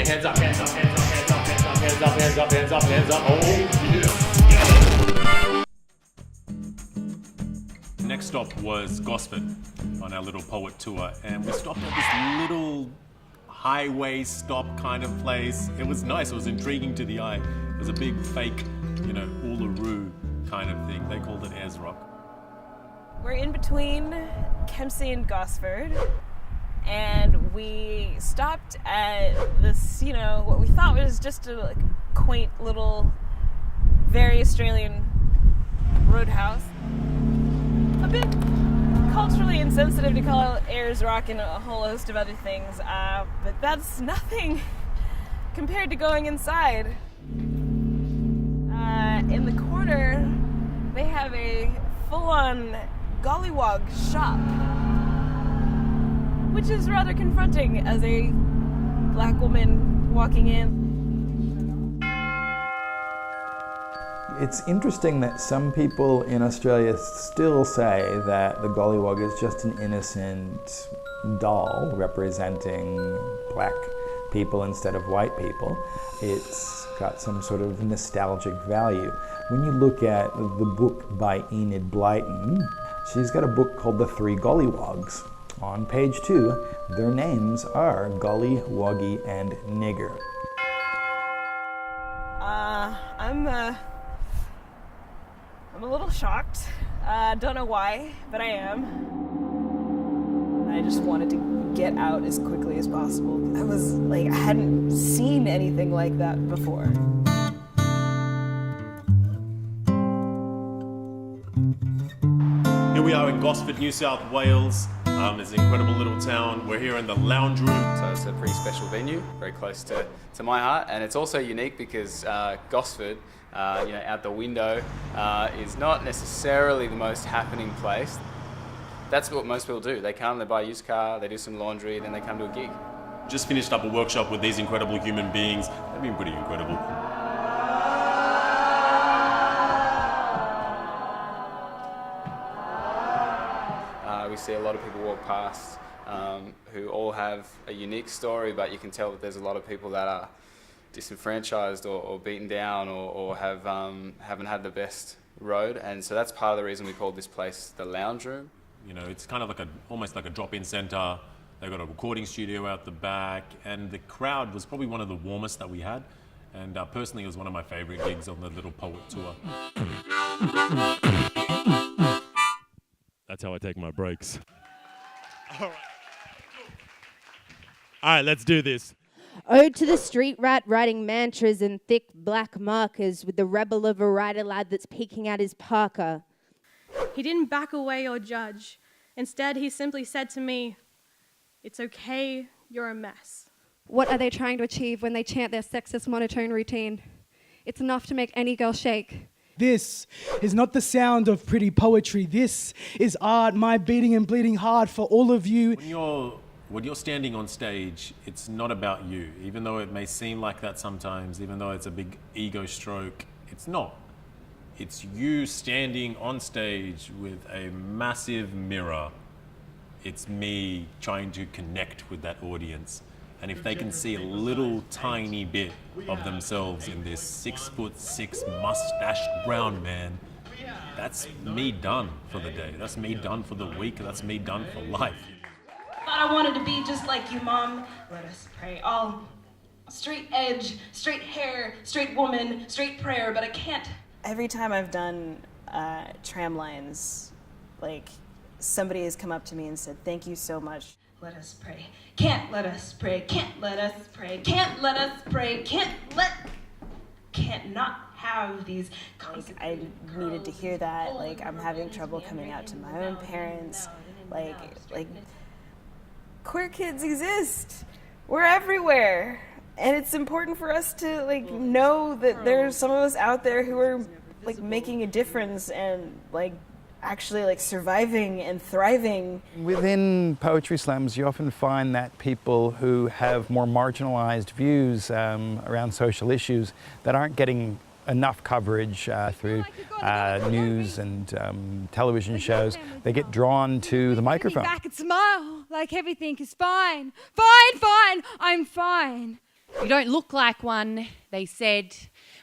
your hands up, hands up, hands up, hands up, hands up, hands up, hands up, hands up, hands up. Oh, yeah. Next stop was Gosford on our little poet tour, and we stopped at this little highway stop kind of place. It was nice, it was intriguing to the eye. It was a big fake, Uluru kind of thing. They called it Ayers Rock. We're in between Kempsey and Gosford, and we stopped at this, what we thought was just a quaint little, very Australian roadhouse. A bit culturally insensitive to call it Ayers Rock and a whole host of other things, but that's nothing compared to going inside. In the corner, they have a full-on gollywog shop, which is rather confronting as a black woman walking in. It's interesting that some people in Australia still say that the gollywog is just an innocent doll representing black people instead of white people. It's got some sort of nostalgic value. When you look at the book by Enid Blyton, she's got a book called The Three Gollywogs. On page 2, their names are Golly, Woggy, and Nigger. I'm a little shocked. Don't know why, but I am. I just wanted to get out as quickly as possible. I hadn't seen anything like that before. Here we are in Gosford, New South Wales. It's an incredible little town. We're here in the lounge room. So it's a pretty special venue, very close to my heart, and it's also unique because Gosford, out the window, is not necessarily the most happening place. That's what most people do. They come, they buy a used car, they do some laundry, then they come to a gig. Just finished up a workshop with these incredible human beings. They've been pretty incredible. We see a lot of people walk past who all have a unique story, but you can tell that there's a lot of people that are disenfranchised or beaten down or haven't had the best road, and so that's part of the reason we called this place the lounge room. It's kind of almost like a drop-in centre. They've got a recording studio out the back, and the crowd was probably one of the warmest that we had, and personally it was one of my favourite gigs on the little poet tour. That's how I take my breaks. All right, let's do this. Ode to the street rat writing mantras in thick black markers with the rebel of a writer lad that's peeking out his parka. He didn't back away or judge. Instead, he simply said to me, "It's okay, you're a mess." What are they trying to achieve when they chant their sexist monotone routine? It's enough to make any girl shake. This is not the sound of pretty poetry. This is art, my beating and bleeding heart for all of you. When you're standing on stage, it's not about you. Even though it may seem like that sometimes, even though it's a big ego stroke, it's not. It's you standing on stage with a massive mirror. It's me trying to connect with that audience. And if they can see a little tiny bit of themselves in this 6'6" mustached brown man, that's me done for the day. That's me done for the week. That's me done for life. Thought I wanted to be just like you, Mom. Let us pray. All straight edge, straight hair, straight woman, straight prayer, but I can't. Every time I've done tram lines, somebody has come up to me and said, "Thank you so much." Let us pray. Can't let us pray. Can't let us pray. Can't let us pray. Can't not have these. I needed to hear that. I'm having trouble coming out to my own parents. Queer kids exist. We're everywhere. And it's important for us to know that there's some of us out there who are making a difference and actually surviving and thriving. Within poetry slams, you often find that people who have more marginalized views around social issues that aren't getting enough coverage through news and television shows, they get drawn to the microphone. Back and smile like everything is fine. Fine, I'm fine. You don't look like one, they said,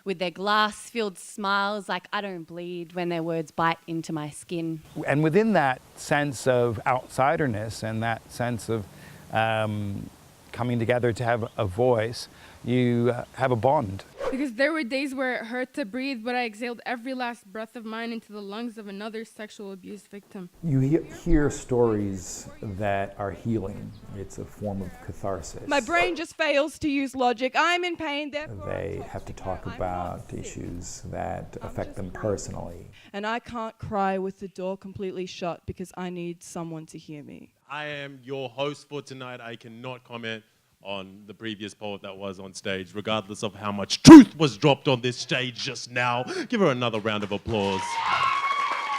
with their glass-filled smiles like I don't bleed when their words bite into my skin. And within that sense of outsiderness and that sense of coming together to have a voice, you have a bond. Because there were days where it hurt to breathe, but I exhaled every last breath of mine into the lungs of another sexual abuse victim. You hear stories that are healing. It's a form of catharsis. My brain just fails to use logic. I'm in pain, therefore They have to talk about issues that affect them personally. and I can't cry with the door completely shut because I need someone to hear me. I am your host for tonight. I cannot comment on the previous poet that was on stage, regardless of how much truth was dropped on this stage just now. Give her another round of applause.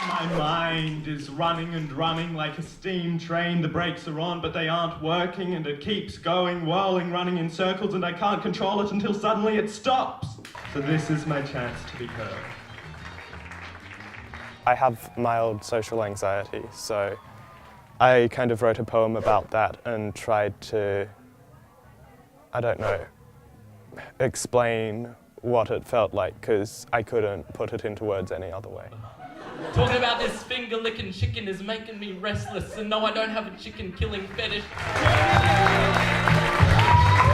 My mind is running and running like a steam train. The brakes are on, but they aren't working, and it keeps going, whirling, running in circles, and I can't control it until suddenly it stops. So this is my chance to be heard. I have mild social anxiety, so I kind of wrote a poem about that and tried to, I don't know, explain what it felt like, because I couldn't put it into words any other way. Talking about this finger-licking chicken is making me restless, and no, I don't have a chicken-killing fetish.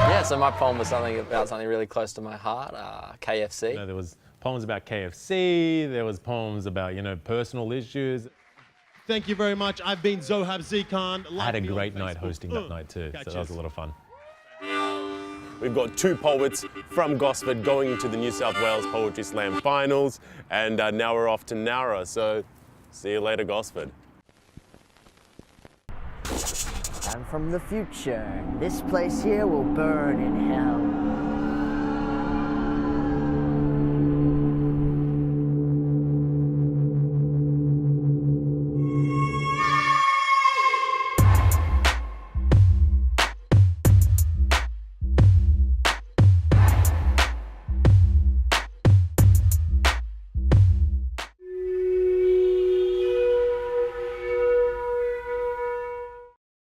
Yeah, so my poem was something really close to my heart, KFC. You know, there was poems about KFC, there was poems about, you know, personal issues. Thank you very much. I've been Zohab Z Khan. I had a great night hosting that night too, so that was a lot of fun. We've got two poets from Gosford going to the New South Wales Poetry Slam finals, and now we're off to Nowra, so see you later, Gosford. I'm from the future. This place here will burn in hell.